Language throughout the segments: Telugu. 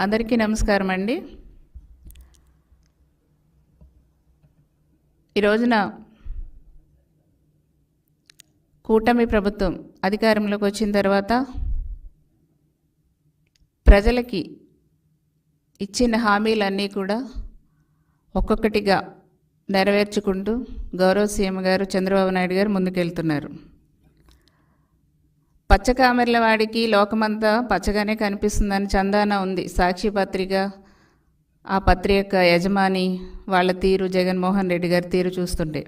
అందరికీ నమస్కారం అండి. ఈ రోజున కూటమి ప్రభుత్వం అధికారంలోకి వచ్చిన తర్వాత ప్రజలకి ఇచ్చిన హామీలన్నీ కూడా ఒక్కొక్కటిగా నెరవేర్చుకుంటూ గౌరవ సీఎం గారు చంద్రబాబు నాయుడు గారు ముందుకెళ్తున్నారు. పచ్చకామెర్ల వాడికి లోకమంతా పచ్చగానే కనిపిస్తుందని చందాన ఉంది సాక్షి పత్రిక. ఆ పత్రిక యజమాని వాళ్ళ తీరు, జగన్మోహన్ రెడ్డి గారి తీరు చూస్తుంటే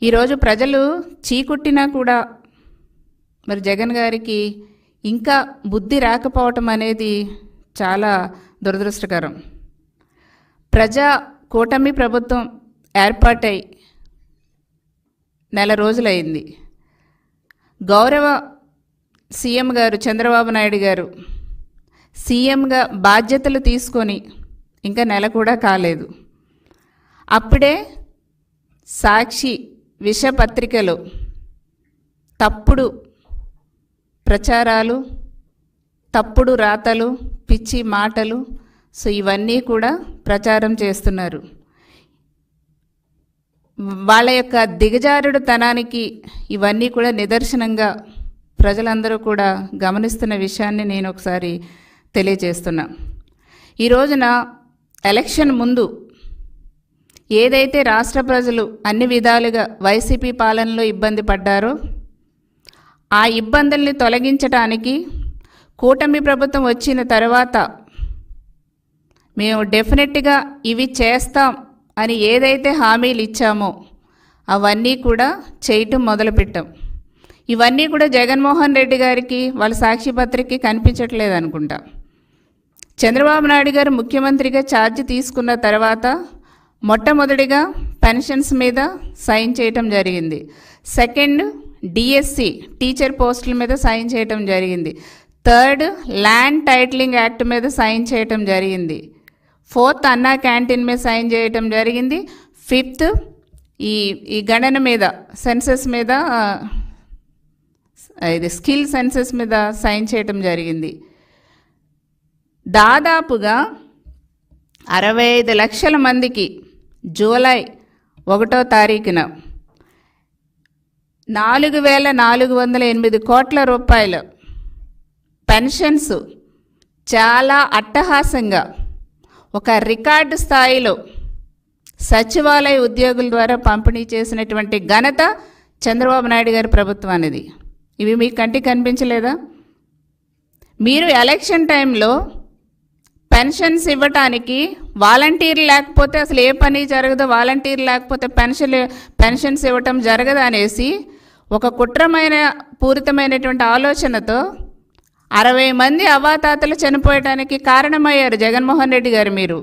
ఈరోజు ప్రజలు చీకుట్టినా కూడా మరి జగన్ గారికి ఇంకా బుద్ధి రాకపోవటం అనేది చాలా దురదృష్టకరం. ప్రజా కూటమి ప్రభుత్వం ఏర్పాటై నెల రోజులైంది. గౌరవ సీఎం గారు చంద్రబాబు నాయుడు గారు సీఎంగా బాధ్యతలు తీసుకొని ఇంకా నెల కూడా కాలేదు. అప్పుడే సాక్షి విషపత్రికలో తప్పుడు ప్రచారాలు, తప్పుడు రాతలు, పిచ్చి మాటలు, ఇవన్నీ కూడా ప్రచారం చేస్తున్నారు. వాళ్ళ యొక్క దిగజారుడు తనానికి ఇవన్నీ కూడా నిదర్శనంగా ప్రజలందరూ కూడా గమనిస్తున్న విషయాన్ని నేను ఒకసారి తెలియజేస్తున్నా. ఈ రోజున ఎలక్షన్ ముందు ఏదైతే రాష్ట్ర ప్రజలు అన్ని విధాలుగా వైసీపీ పాలనలో ఇబ్బంది పడ్డారో ఆ ఇబ్బందుల్ని తొలగించడానికి కూటమి ప్రభుత్వం వచ్చిన తర్వాత మేము డెఫినెట్గా ఇవి చేస్తాం అని ఏదైతే హామీలు ఇచ్చామో అవన్నీ కూడా చేయటం మొదలుపెట్టాం. ఇవన్నీ కూడా జగన్మోహన్ రెడ్డి గారికి వాళ్ళ సాక్షి పత్రికకి కనిపించట్లేదు అనుకుంటా. చంద్రబాబు నాయుడు గారు ముఖ్యమంత్రిగా ఛార్జ్ తీసుకున్న తర్వాత మొట్టమొదటిగా పెన్షన్స్ మీద సైన్ చేయటం జరిగింది. సెకండ్ డిఎస్సి టీచర్ పోస్టుల మీద సైన్ చేయటం జరిగింది. థర్డ్ ల్యాండ్ టైటిలింగ్ యాక్ట్ మీద సైన్ చేయటం జరిగింది. ఫోర్త్ అన్నా క్యాంటీన్ మీద సైన్ చేయటం జరిగింది. ఫిఫ్త్ ఈ గణన మీద సెన్సస్ మీద ఇది స్కిల్ సెన్సస్ మీద సైన్ చేయటం జరిగింది. దాదాపుగా 65 లక్షల మందికి జూలై 1వ తారీఖున 4,408 కోట్ల రూపాయలు పెన్షన్స్ చాలా అట్టహాసంగా ఒక రికార్డు స్థాయిలో సచివాలయ ఉద్యోగుల ద్వారా పంపిణీ చేసినటువంటి ఘనత చంద్రబాబు నాయుడు గారి ప్రభుత్వం అనేది. ఇవి మీకు కంటికి కనిపించలేదా? మీరు ఎలక్షన్ టైంలో పెన్షన్స్ ఇవ్వటానికి వాలంటీర్లు లేకపోతే అసలు ఏ పని జరగదు, వాలంటీర్లు లేకపోతే పెన్షన్స్ ఇవ్వటం జరగదు అనేసి ఒక పూరితమైనటువంటి ఆలోచనతో 60 మంది అవ్వాతాతలు చనిపోయటానికి కారణమయ్యారు జగన్మోహన్ రెడ్డి గారు. మీరు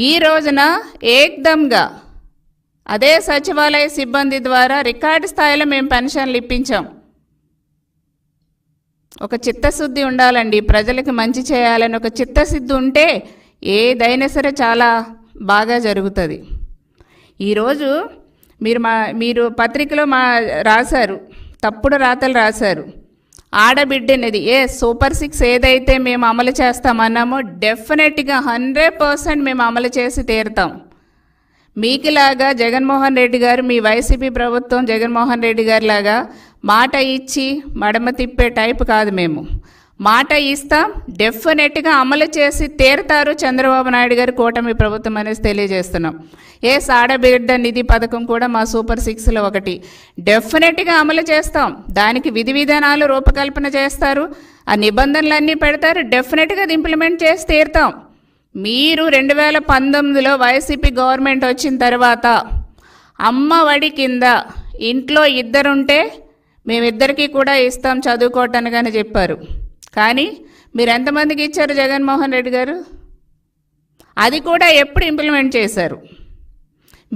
ఈ రోజున ఏకదంగా అదే సచివాలయ సిబ్బంది ద్వారా రికార్డు స్థాయిలో మేము పెన్షన్లు ఇప్పించాం. ఒక చిత్తశుద్ధి ఉండాలండి, ప్రజలకు మంచి చేయాలని ఒక చిత్తశుద్ధి ఉంటే ఏదైనా సరే చాలా బాగా జరుగుతుంది. ఈరోజు మీరు పత్రికలో రాశారు, తప్పుడు రాతలు రాశారు. ఆడబిడ్డనేది సూపర్ 6 ఏదైతే మేము అమలు చేస్తామన్నామో డెఫినెట్గా 100% మేము అమలు చేసి తీరుతాం. మీకులాగా జగన్మోహన్ రెడ్డి గారు, మీ వైసీపీ ప్రభుత్వం జగన్మోహన్ రెడ్డి గారి లాగా మాట ఇచ్చి మడమ తిప్పే టైపు కాదు. మేము మాట ఇస్తాం, డెఫినెట్గా అమలు చేసి తీరుతారు చంద్రబాబు నాయుడు గారి కూటమి ప్రభుత్వం అనేసి తెలియజేస్తున్నాం. ఆడబిడ్డ నిధి పథకం కూడా మా సూపర్ 6లో ఒకటి. డెఫినెట్గా అమలు చేస్తాం. దానికి విధి విధానాలు రూపకల్పన చేస్తారు, ఆ నిబంధనలన్నీ పెడతారు, డెఫినెట్గా అది ఇంప్లిమెంట్ చేసి తీరుతాం. మీరు 2019లో వైసీపీ గవర్నమెంట్ వచ్చిన తర్వాత అమ్మ ఒడి కింద ఇంట్లో ఇద్దరుంటే మేమిద్దరికీ కూడా ఇస్తాం చదువుకోవటానికి అని చెప్పారు. కానీ మీరు ఎంతమందికి ఇచ్చారు జగన్మోహన్ రెడ్డి గారు? అది కూడా ఎప్పుడు ఇంప్లిమెంట్ చేశారు?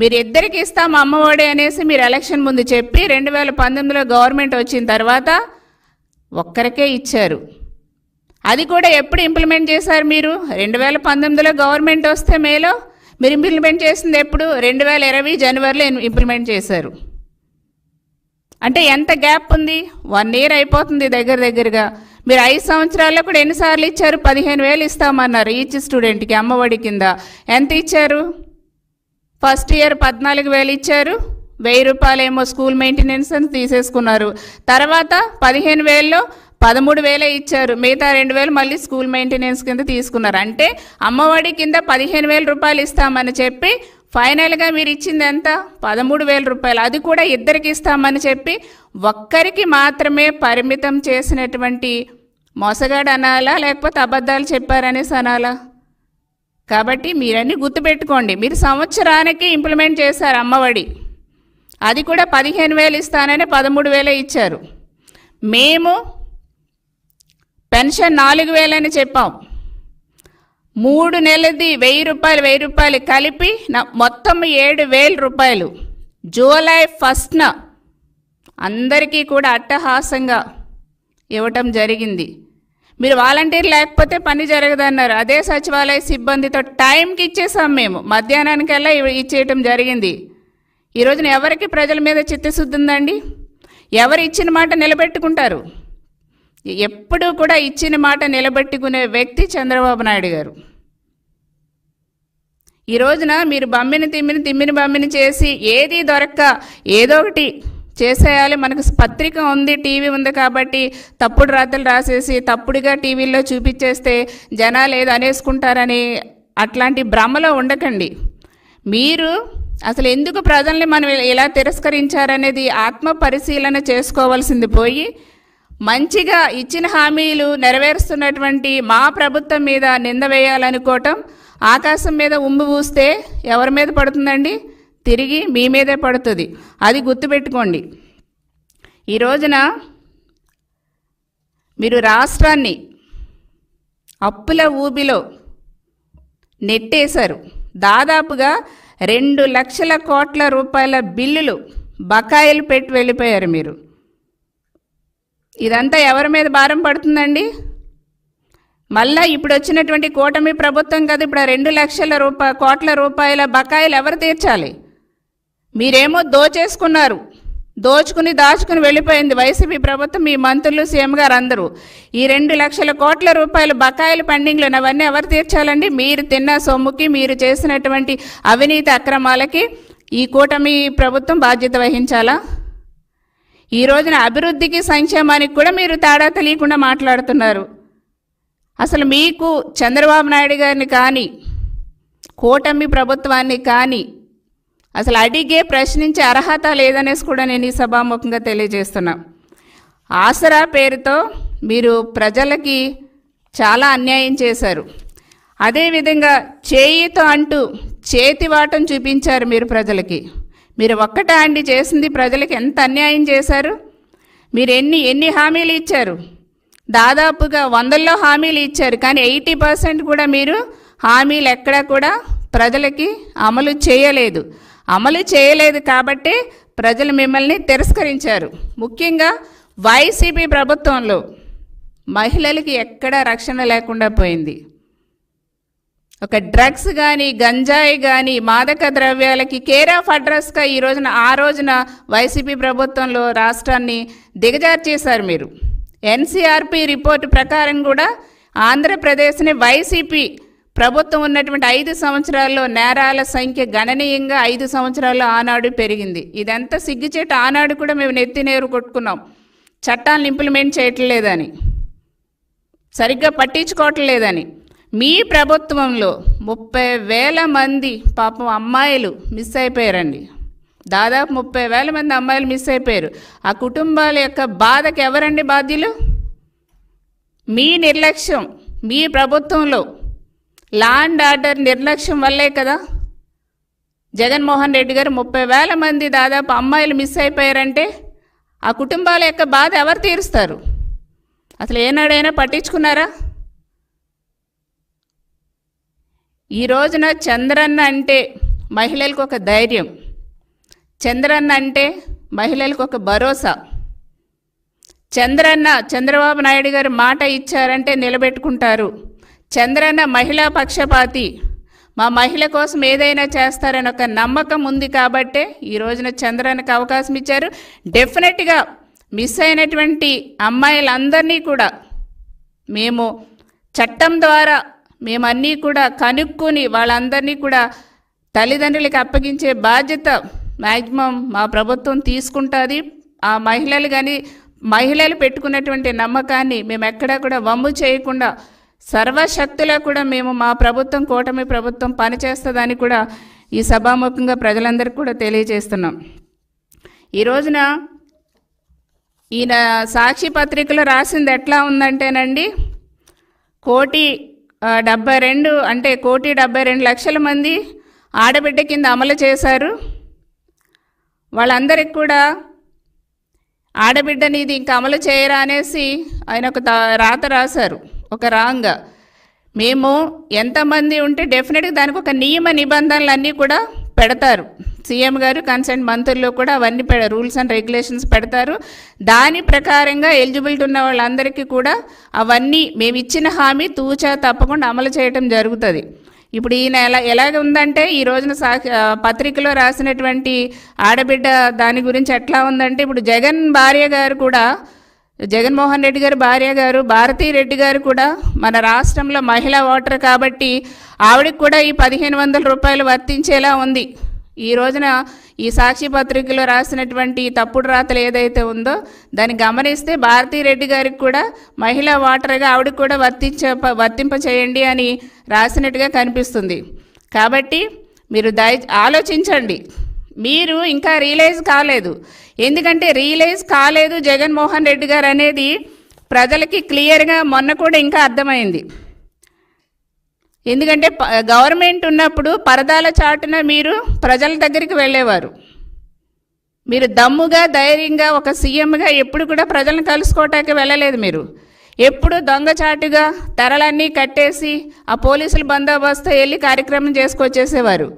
మీరు ఇద్దరికి ఇస్తాం అమ్మఒడి అనేసి మీరు ఎలక్షన్ ముందు చెప్పి 2019లో గవర్నమెంట్ వచ్చిన తర్వాత ఒక్కరికే ఇచ్చారు. అది కూడా ఎప్పుడు ఇంప్లిమెంట్ చేశారు మీరు? 2019లో గవర్నమెంట్ వస్తే మేలో మీరు ఇంప్లిమెంట్ చేసింది ఎప్పుడు? 2020 జనవరిలో ఇంప్లిమెంట్ చేశారు. అంటే ఎంత గ్యాప్ ఉంది? 1 ఇయర్ అయిపోతుంది దగ్గరగా. మీరు 5 సంవత్సరాల్లో కూడా ఎన్నిసార్లు ఇచ్చారు? 15,000 ఇస్తామన్నారు ఈచ్ స్టూడెంట్కి అమ్మఒడి కింద. ఎంత ఇచ్చారు? ఫస్ట్ ఇయర్ 14,000 ఇచ్చారు, 1,000 రూపాయలు ఏమో స్కూల్ మెయింటెనెన్స్ అని తీసేసుకున్నారు. తర్వాత 15,000లో 13,000 ఇచ్చారు, మిగతా 2,000 మళ్ళీ స్కూల్ మెయింటెనెన్స్ కింద తీసుకున్నారు. అంటే అమ్మఒడి కింద 15,000 రూపాయలు ఇస్తామని చెప్పి ఫైనల్గా మీరు ఇచ్చింది ఎంత? 13,000 రూపాయలు. అది కూడా ఇద్దరికి ఇస్తామని చెప్పి ఒక్కరికి మాత్రమే పరిమితం చేసినటువంటి మోసగాడు అనాలా, లేకపోతే అబద్ధాలు చెప్పారనేసి అనాలా? కాబట్టి మీరన్నీ గుర్తుపెట్టుకోండి. మీరు సంవత్సరానికి ఇంప్లిమెంట్ చేశారు అమ్మఒడి, అది కూడా 15,000 ఇస్తానని 13,000 ఇచ్చారు. మేము పెన్షన్ 4,000 అని చెప్పాం. 3 నెలలది 1,000 రూపాయలు కలిపి మొత్తం 7,000 రూపాయలు జూలై 1న అందరికీ కూడా అట్టహాసంగా ఇవ్వటం జరిగింది. మీరు వాలంటీర్ లేకపోతే పని జరగదన్నారు. అదే సచివాలయ సిబ్బందితో టైంకి ఇచ్చేసాం మేము, మధ్యాహ్నానికల్లా ఇచ్చేయటం జరిగింది. ఈ రోజున ఎవరికి ప్రజల మీద చిత్తశుద్ధి ఉందండి? ఎవరు ఇచ్చిన మాట నిలబెట్టుకుంటారు? ఎప్పుడూ కూడా ఇచ్చిన మాట నిలబెట్టుకునే వ్యక్తి చంద్రబాబు నాయుడు గారు. ఈ రోజున మీరు తిమ్మిని బమ్మిని చేసి ఏది దొరక్క ఏదో ఒకటి చేసేయాలి, మనకు పత్రిక ఉంది, టీవీ ఉంది కాబట్టి తప్పుడు రాతలు రాసేసి తప్పుడుగా టీవీల్లో చూపించేస్తే జనాలు ఏదో అనేసుకుంటారని అట్లాంటి భ్రమలో ఉండకండి. మీరు అసలు ఎందుకు ప్రజల్ని మనం ఇలా తిరస్కరించారనేది ఆత్మ పరిశీలన చేసుకోవాల్సింది పోయి, మంచిగా ఇచ్చిన హామీలు నెరవేరుస్తున్నటువంటి మా ప్రభుత్వం మీద నింద వేయాలనుకోవటం, ఆకాశం మీద ఉమ్మి పూస్తే ఎవరి మీద పడుతుందండి? తిరిగి మీ మీదే పడుతుంది. అది గుర్తుపెట్టుకోండి. ఈ రోజున మీరు రాష్ట్రాన్ని అప్పుల ఊబిలో నెట్టేశారు. దాదాపుగా 2 లక్షల కోట్ల రూపాయల బిల్లులు బకాయిలు పెట్టి వెళ్ళిపోయారు మీరు. ఇదంతా ఎవరి మీద భారం పడుతుందండి? మళ్ళా ఇప్పుడు వచ్చినటువంటి కూటమి ప్రభుత్వం కదా, ఇప్పుడు 2 లక్షల కోట్ల రూపాయల బకాయిలు ఎవరు తీర్చాలి? మీరేమో దోచేసుకున్నారు, దాచుకుని వెళ్ళిపోయింది వైసీపీ ప్రభుత్వం, మీ మంత్రులు, సీఎం గారు అందరూ. ఈ 2 లక్షల కోట్ల రూపాయల బకాయిలు పెండింగ్లు అవన్నీ ఎవరు తీర్చాలండి? మీరు తిన్న సొమ్ముకి, మీరు చేసినటువంటి అవినీతి అక్రమాలకి ఈ కూటమి ప్రభుత్వం బాధ్యత వహించాలా? ఈ రోజున అభివృద్ధికి, సంక్షేమానికి కూడా మీరు తేడా తెలియకుండా మాట్లాడుతున్నారు. అసలు మీకు చంద్రబాబు నాయుడు గారిని కానీ, కూటమి ప్రభుత్వాన్ని కానీ అసలు అడిగే ప్రశ్నించే అర్హత లేదనేసి కూడా నేను ఈ సభాముఖంగా తెలియజేస్తున్నా. ఆసరా పేరుతో మీరు ప్రజలకి చాలా అన్యాయం చేశారు. అదేవిధంగా చేయితో అంటూ చేతివాటం చూపించారు మీరు ప్రజలకి. మీరు ఒక్కటా అండి చేసింది? ప్రజలకి ఎంత అన్యాయం చేశారు? మీరు ఎన్ని హామీలు ఇచ్చారు? దాదాపుగా 100లో హామీలు ఇచ్చారు, కానీ 80% కూడా మీరు హామీలు ఎక్కడా కూడా ప్రజలకి అమలు చేయలేదు కాబట్టి ప్రజలు మిమ్మల్ని తిరస్కరించారు. ముఖ్యంగా వైసీపీ ప్రభుత్వంలో మహిళలకి ఎక్కడా రక్షణ లేకుండా పోయింది. ఒక డ్రగ్స్ కానీ, గంజాయి కానీ, మాదక ద్రవ్యాలకి కేర్ ఆఫ్ అడ్రస్గా ఆ రోజున వైసీపీ ప్రభుత్వంలో రాష్ట్రాన్ని దిగజారు చేశారు మీరు. ఎన్సీఆర్పి రిపోర్టు ప్రకారం కూడా ఆంధ్రప్రదేశ్ని వైసీపీ ప్రభుత్వం ఉన్నటువంటి 5 సంవత్సరాల్లో నేరాల సంఖ్య గణనీయంగా 5 సంవత్సరాల్లో ఆనాడు పెరిగింది. ఇదంతా సిగ్గుచేటు. ఆనాడు కూడా మేము నెత్తినేరు కొట్టుకున్నాం, చట్టాలను ఇంప్లిమెంట్ చేయట్లేదని, సరిగ్గా పట్టించుకోవట్లేదని. మీ ప్రభుత్వంలో 30,000 మంది పాపం అమ్మాయిలు మిస్ అయిపోయారండి. దాదాపు 30,000 మంది అమ్మాయిలు మిస్ అయిపోయారు. ఆ కుటుంబాల యొక్క బాధకి ఎవరండి బాధ్యులు? మీ నిర్లక్ష్యం, మీ ప్రభుత్వంలో లా అండ్ ఆర్డర్ నిర్లక్ష్యం వల్లే కదా జగన్మోహన్ రెడ్డి గారు 30,000 మంది దాదాపు అమ్మాయిలు మిస్ అయిపోయారంటే ఆ కుటుంబాల యొక్క బాధ ఎవరు తీరుస్తారు? అసలు ఏనాడైనా పట్టించుకున్నారా? ఈ రోజున చంద్రన్న అంటే మహిళలకు ఒక ధైర్యం, చంద్రన్న అంటే మహిళలకు ఒక భరోసా. చంద్రబాబు నాయుడు గారు మాట ఇచ్చారంటే నిలబెట్టుకుంటారు. చంద్రన్న మహిళా పక్షపాతి, మా మహిళ కోసం ఏదైనా చేస్తారని ఒక నమ్మకం ఉంది కాబట్టే ఈ రోజున చంద్రన్నకు అవకాశం ఇచ్చారు. డెఫినెట్గా మిస్ అయినటువంటి అమ్మాయిలందరినీ కూడా మేము చట్టం ద్వారా మేమన్నీ కూడా కనుక్కొని వాళ్ళందరినీ కూడా తల్లిదండ్రులకి అప్పగించే బాధ్యత మ్యాక్సిమం మా ప్రభుత్వం తీసుకుంటుంది. ఆ మహిళలు పెట్టుకున్నటువంటి నమ్మకాన్ని మేము ఎక్కడా కూడా వమ్ము చేయకుండా సర్వశక్తులా కూడా మేము మా ప్రభుత్వం, కూటమి ప్రభుత్వం పనిచేస్తుందని కూడా ఈ సభాముఖంగా ప్రజలందరికీ కూడా తెలియజేస్తున్నాం. ఈ రోజున ఈయన సాక్షి పత్రికలో రాసింది ఎట్లా ఉందంటేనండి, 1,72,00,000 మంది ఆడబిడ్డ కింద అమలు చేశారు. వాళ్ళందరికీ కూడా ఆడబిడ్డని ఇది ఇంకా అమలు చేయరా అనేసి ఆయన ఒక రాత రాశారు, ఒక రాంగ్. మేము ఎంతమంది ఉంటే డెఫినెట్గా దానికి ఒక నియమ నిబంధనలు అన్నీ కూడా పెడతారు. సీఎం గారు కన్సర్న్ మంత్రుల్లో కూడా అవన్నీ రూల్స్ అండ్ రెగ్యులేషన్స్ పెడతారు. దాని ప్రకారంగా ఎలిజిబిలిటీ ఉన్న వాళ్ళందరికీ కూడా అవన్నీ మేము ఇచ్చిన హామీ తూచా తప్పకుండా అమలు చేయటం జరుగుతుంది. ఇప్పుడు ఈయన ఎలాగ ఉందంటే, ఈ రోజున పత్రికలో రాసినటువంటి ఆడబిడ్డ దాని గురించి ఎట్లా ఉందంటే, ఇప్పుడు జగన్మోహన్ రెడ్డి గారు భార్య గారు భారతీ రెడ్డి గారు కూడా మన రాష్ట్రంలో మహిళా ఓటర్ కాబట్టి ఆవిడకి కూడా ఈ 1,500 రూపాయలు వర్తించేలా ఉంది. ఈ రోజున ఈ సాక్షి పత్రికలో రాసినటువంటి తప్పుడు రాతలు ఏదైతే ఉందో దాన్ని గమనిస్తే భారతీ రెడ్డి గారికి కూడా మహిళా ఓటర్గా ఆవిడకి కూడా వర్తింప చేయండి అని రాసినట్టుగా కనిపిస్తుంది. కాబట్టి మీరు ఆలోచించండి. మీరు ఇంకా రియలైజ్ కాలేదు. ఎందుకంటే రియలైజ్ కాలేదు జగన్మోహన్ రెడ్డి గారు అనేది ప్రజలకి క్లియర్గా మొన్న కూడా ఇంకా అర్థమైంది. ఎందుకంటే గవర్నమెంట్ ఉన్నప్పుడు పరదాల చాటున మీరు ప్రజల దగ్గరికి వెళ్ళేవారు. మీరు దమ్ముగా ధైర్యంగా ఒక సీఎంగా ఎప్పుడు కూడా ప్రజలను కలుసుకోవటానికి వెళ్ళలేదు. మీరు ఎప్పుడు దొంగచాటుగా తెరలన్నీ కట్టేసి ఆ పోలీసుల బందోబస్తు వెళ్ళి కార్యక్రమం చేసుకొచ్చేసేవారు.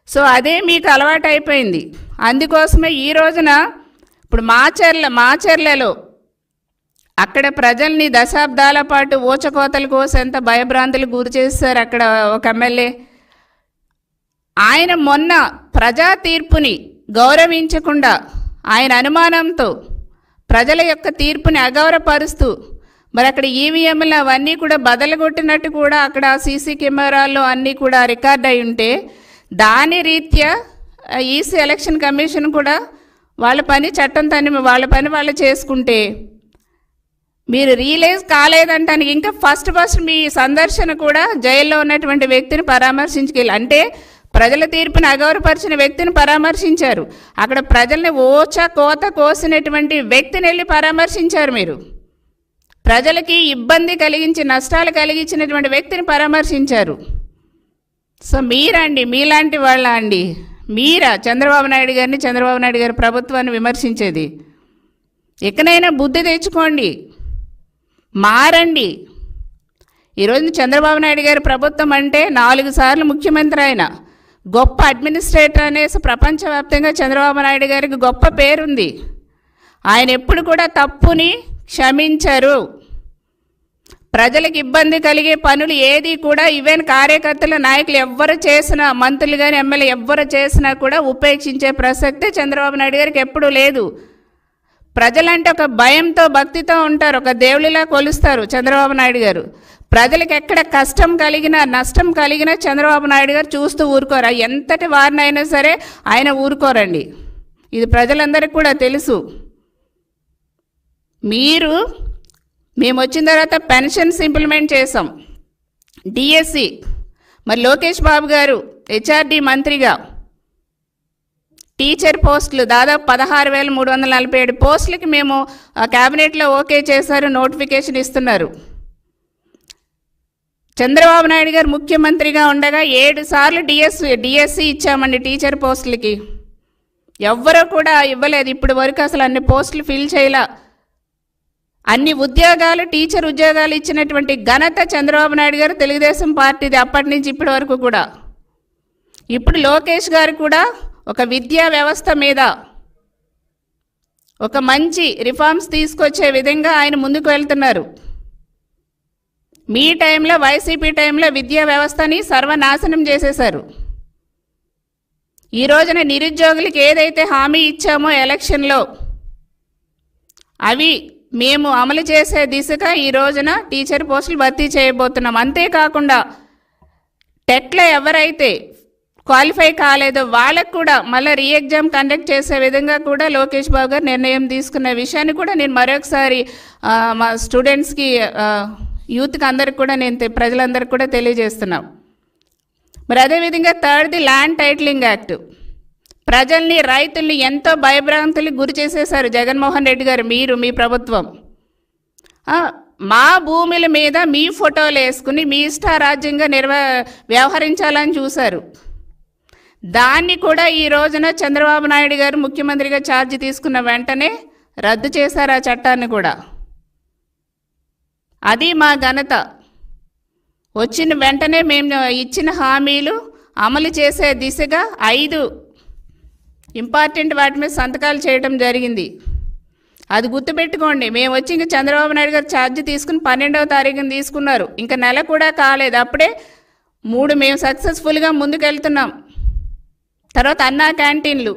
సో అదే మీకు అలవాటు అయిపోయింది. అందుకోసమే ఈ రోజున ఇప్పుడు మాచర్లలో అక్కడ ప్రజల్ని దశాబ్దాల పాటు ఊచకోతల కోసం ఎంత భయభ్రాంతులకు గురి చేశారు అక్కడ ఒక ఎమ్మెల్యే. ఆయన మొన్న ప్రజా తీర్పుని గౌరవించకుండా ఆయన అనుమానంతో ప్రజల యొక్క తీర్పుని అగౌరవపరుస్తూ మరి అక్కడ ఈవీఎంలు అవన్నీ కూడా బదలగొట్టినట్టు కూడా అక్కడ సీసీ కెమెరాల్లో అన్నీ కూడా రికార్డ్ అయి ఉంటే దాని రీత్యా ఈసీ ఎలక్షన్ కమిషన్ కూడా వాళ్ళ పని వాళ్ళ పని వాళ్ళు చేసుకుంటే మీరు రియలైజ్ కాలేదంటానికి ఇంకా ఫస్ట్ మీ సందర్శన కూడా జైల్లో ఉన్నటువంటి వ్యక్తిని పరామర్శించుకెళ్ళి, అంటే ప్రజల తీర్పుని అగౌరవపరిచిన వ్యక్తిని పరామర్శించారు. అక్కడ ప్రజల్ని కోత కోసినటువంటి వ్యక్తిని వెళ్ళి పరామర్శించారు. మీరు ప్రజలకి ఇబ్బంది కలిగించి నష్టాలు కలిగించినటువంటి వ్యక్తిని పరామర్శించారు. సో మీలాంటి వాళ్ళ మీరా చంద్రబాబు నాయుడు గారి ప్రభుత్వాన్ని విమర్శించేది? ఎక్కడైనా బుద్ధి తెచ్చుకోండి, మారండి. ఈరోజు చంద్రబాబు నాయుడు గారి ప్రభుత్వం అంటే 4 సార్లు ముఖ్యమంత్రి, ఆయన గొప్ప అడ్మినిస్ట్రేటర్ అనేసి ప్రపంచవ్యాప్తంగా చంద్రబాబు నాయుడు గారికి గొప్ప పేరుంది. ఆయన ఎప్పుడు కూడా తప్పుని క్షమించరు. ప్రజలకు ఇబ్బంది కలిగే పనులు ఏది కూడా ఈవెన్ కార్యకర్తలు నాయకులు ఎవ్వరు చేసినా, మంత్రులు కానీ ఎమ్మెల్యే ఎవ్వరు చేసినా కూడా ఉపేక్షించే ప్రసక్తే చంద్రబాబు నాయుడు గారికి ఎప్పుడూ లేదు. ప్రజలంటే ఒక భయంతో భక్తితో ఉంటారు, ఒక దేవుడిలా కొలుస్తారు చంద్రబాబు నాయుడు గారు. ప్రజలకు ఎక్కడ కష్టం కలిగినా నష్టం కలిగినా చంద్రబాబు నాయుడు గారు చూస్తూ ఊరుకోరు. ఎంతటి వారినైనా సరే ఆయన ఊరుకోరండి. ఇది ప్రజలందరికీ కూడా తెలుసు. మేము వచ్చిన తర్వాత పెన్షన్స్ ఇంప్లిమెంట్ చేసాం, డిఎస్సి. మరి లోకేష్ బాబు గారు హెచ్ఆర్డి మంత్రిగా టీచర్ పోస్టులు దాదాపు 16,347 పోస్టులకి మేము క్యాబినెట్లో ఓకే చేశారు, నోటిఫికేషన్ ఇస్తున్నారు. చంద్రబాబు నాయుడు గారు ముఖ్యమంత్రిగా ఉండగా 7 సార్లు డిఎస్సి ఇచ్చామండి టీచర్ పోస్టులకి. ఎవ్వరూ కూడా ఇవ్వలేదు ఇప్పుడు వరకు, అసలు అన్ని పోస్టులు ఫిల్ చేయలా. అన్ని ఉద్యోగాలు టీచర్ ఉద్యోగాలు ఇచ్చినటువంటి ఘనత చంద్రబాబు నాయుడు గారు తెలుగుదేశం పార్టీది అప్పటి నుంచి ఇప్పటి వరకు కూడా. ఇప్పుడు లోకేష్ గారు కూడా ఒక విద్యా వ్యవస్థ మీద ఒక మంచి రిఫార్మ్స్ తీసుకొచ్చే విధంగా ఆయన ముందుకు వెళ్తున్నారు. మీ టైంలో వైసీపీ టైంలో విద్యా వ్యవస్థని సర్వనాశనం చేసేశారు. ఈ రోజున నిరుద్యోగులకి ఏదైతే హామీ ఇచ్చామో ఎలక్షన్లో అవి మేము అమలు చేసే దిశగా ఈ రోజున టీచర్ పోస్టులు భర్తీ చేయబోతున్నాం. అంతేకాకుండా టెట్లో ఎవరైతే క్వాలిఫై కాలేదో వాళ్ళకు కూడా మళ్ళీ రీ ఎగ్జామ్ కండక్ట్ చేసే విధంగా కూడా లోకేష్ బాబు గారు నిర్ణయం తీసుకున్న విషయాన్ని కూడా నేను మరొకసారి మా స్టూడెంట్స్కి, యూత్కి అందరికి కూడా నేను ప్రజలందరికీ కూడా తెలియజేస్తున్నాం. మరి అదేవిధంగా థర్డ్ది ల్యాండ్ టైటిలింగ్ యాక్ట్. ప్రజల్ని, రైతుల్ని ఎంతో భయభ్రాంతులకు గురి చేసేశారు జగన్మోహన్ రెడ్డి గారు, మీ ప్రభుత్వం. మా భూముల మీద మీ ఫోటోలు వేసుకుని మీ ఇష్టారాజ్యంగా వ్యవహరించాలని చూశారు. దాన్ని కూడా ఈ రోజున చంద్రబాబు నాయుడు గారు ముఖ్యమంత్రిగా ఛార్జ్ తీసుకున్న వెంటనే రద్దు చేశారు ఆ చట్టాన్ని కూడా. అది మా ఘనత. వచ్చిన వెంటనే మేము ఇచ్చిన హామీలు అమలు చేసే దిశగా 5 ఇంపార్టెంట్ వాటి మీద సంతకాలు చేయడం జరిగింది. అది గుర్తుపెట్టుకోండి. మేము వచ్చి ఇంకా చంద్రబాబు నాయుడు గారు ఛార్జ్ తీసుకుని 12వ తారీఖున తీసుకున్నారు. ఇంకా నెల కూడా కాలేదు, అప్పుడే 3 మేము సక్సెస్ఫుల్గా ముందుకెళ్తున్నాం. తర్వాత అన్నా క్యాంటీన్లు,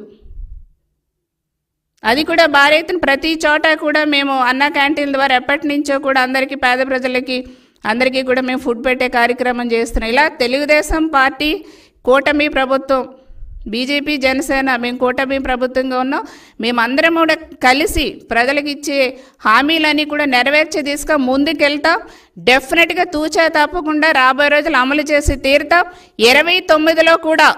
అది కూడా భారీ ఎత్తున ప్రతి చోట కూడా మేము అన్నా క్యాంటీన్ల ద్వారా ఎప్పటి నుంచో కూడా అందరికీ, పేద ప్రజలకి అందరికీ కూడా మేము ఫుడ్ పెట్టే కార్యక్రమం చేస్తున్నాం. ఇలా తెలుగుదేశం పార్టీ కూటమి ప్రభుత్వం, బీజేపీ, జనసేన, మేము కూటమి ప్రభుత్వంగా ఉన్నాం. మేమందరం కూడా కలిసి ప్రజలకు ఇచ్చే హామీలన్నీ కూడా నెరవేర్చే దిశగా ముందుకెళ్తాం. డెఫినెట్గా తూచా తప్పకుండా రాబోయే రోజులు అమలు చేసి తీరుతాం. 29లో కూడా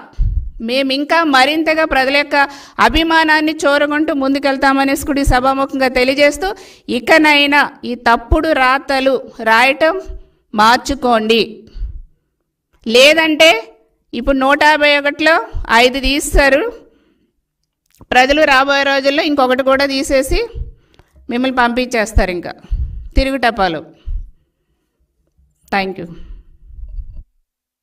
మేము ఇంకా మరింతగా ప్రజల యొక్క అభిమానాన్ని చూరగొంటూ ముందుకెళ్తామనేసి కూడా సభాముఖంగా తెలియజేస్తూ, ఇకనైనా ఈ తప్పుడు రాతలు రాయటం మార్చుకోండి. లేదంటే ఇప్పుడు 151లో 5 తీస్తారు. ప్రజలు రాబోయే రోజుల్లో ఇంకొకటి కూడా తీసేసి మిమ్మల్ని పంపించేస్తారు ఇంకా తిరుగుటపాలు. Thank you.